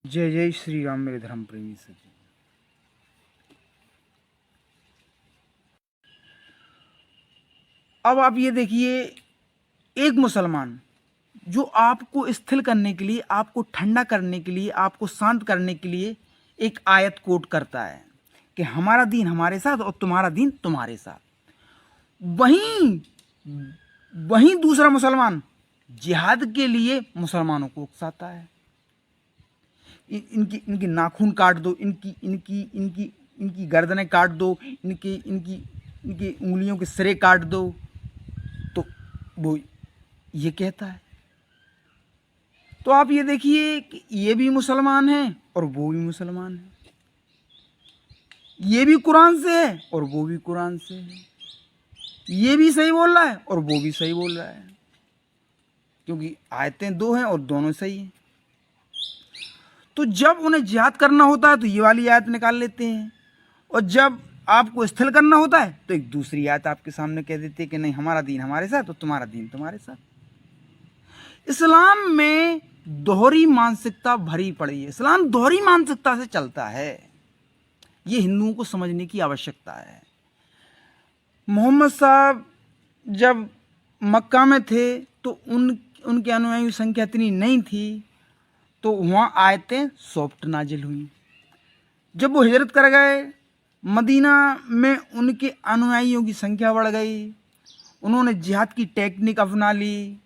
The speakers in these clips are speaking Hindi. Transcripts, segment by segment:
जय जय श्री राम मेरे धर्म प्रेमी सज्जन। अब आप ये देखिए, एक मुसलमान जो आपको स्थिर करने के लिए, आपको ठंडा करने के लिए, आपको शांत करने के लिए एक आयत कोट करता है कि हमारा दीन हमारे साथ और तुम्हारा दीन तुम्हारे साथ। वहीं वहीं दूसरा मुसलमान जिहाद के लिए मुसलमानों को उकसाता है। इनकी इनकी नाखून काट दो, इनकी इनकी इनकी इनकी गर्दनें काट दो, इनकी इनकी इनकी उंगलियों के सिरे काट दो। तो वो ये कहता है। तो आप ये देखिए कि ये भी मुसलमान है और वो भी मुसलमान है, ये भी कुरान से है और वो भी कुरान से है, ये भी सही बोल रहा है और वो भी सही बोल रहा है, क्योंकि आयतें दो हैं और दोनों सही हैं। तो जब उन्हें जिहाद करना होता है तो ये वाली आयत निकाल लेते हैं, और जब आपको स्थल करना होता है तो एक दूसरी आयत आपके सामने कह देते हैं कि नहीं, हमारा दीन हमारे साथ और तुम्हारा दीन तुम्हारे साथ। इस्लाम में दोहरी मानसिकता भरी पड़ी है। इस्लाम दोहरी मानसिकता से चलता है, ये हिंदुओं को समझने की आवश्यकता है। मोहम्मद साहब जब मक्का में थे तो उनके अनुयायियों की संख्या इतनी नहीं थी, तो वहाँ आयतें सॉफ्ट नाजिल हुई। जब वो हिजरत कर गए, मदीना में उनके अनुयायियों की संख्या बढ़ गई, उन्होंने जिहाद की टेक्निक अपना ली,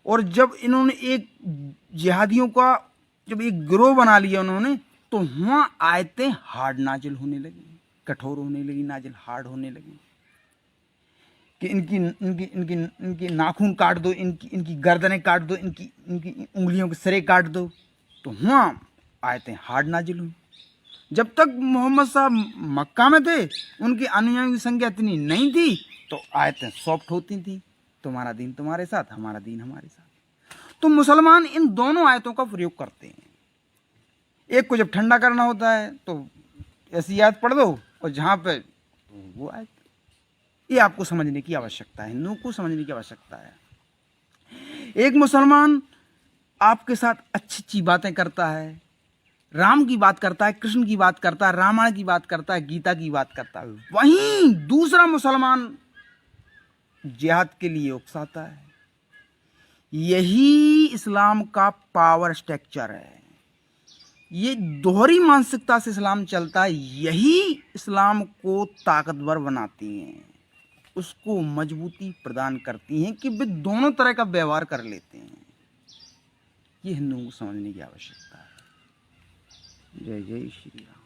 और जब इन्होंने एक जिहादियों का जब एक गिरोह बना लिया उन्होंने, तो वहाँ आयतें हार्ड नाजिल होने लगी, कठोर होने लगी, नाजिल हार्ड होने लगी कि इनकी इनकी इनकी इनकी नाखून काट दो, इनकी इनकी गर्दनें काट दो, इनकी इनकी उंगलियों के सिरे काट दो। तो वहाँ आयतें हार्ड नाजिल हुई। जब तक मोहम्मद साहब मक्का में थे, उनके अनुयायियों की संख्या इतनी नहीं थी, तो आयतें सॉफ्ट होती थी, तुम्हारा दीन तुम्हारे साथ, हमारा दीन हमारे साथ। तो मुसलमान इन दोनों आयतों का प्रयोग करते हैं। एक को जब ठंडा करना होता है तो ऐसी आयत पढ़ दो, और जहाँ पे तो वो आयत। ये आपको समझने की आवश्यकता है, हिंदुओं को समझने की आवश्यकता है। एक मुसलमान आपके साथ अच्छी अच्छी बातें करता है, राम की बात करता है, कृष्ण की बात करता है, रामायण की बात करता है, गीता की बात करता है। वहीं दूसरा मुसलमान जिहाद के लिए उकसाता है। यही इस्लाम का पावर स्ट्रक्चर है। ये दोहरी मानसिकता से इस्लाम चलता है, यही इस्लाम को ताकतवर बनाती हैं, उसको मजबूती प्रदान करती हैं कि वे दोनों तरह का व्यवहार कर लेते हैं। ये हिंदुओं को समझने की आवश्यकता है। जय जय श्री राम।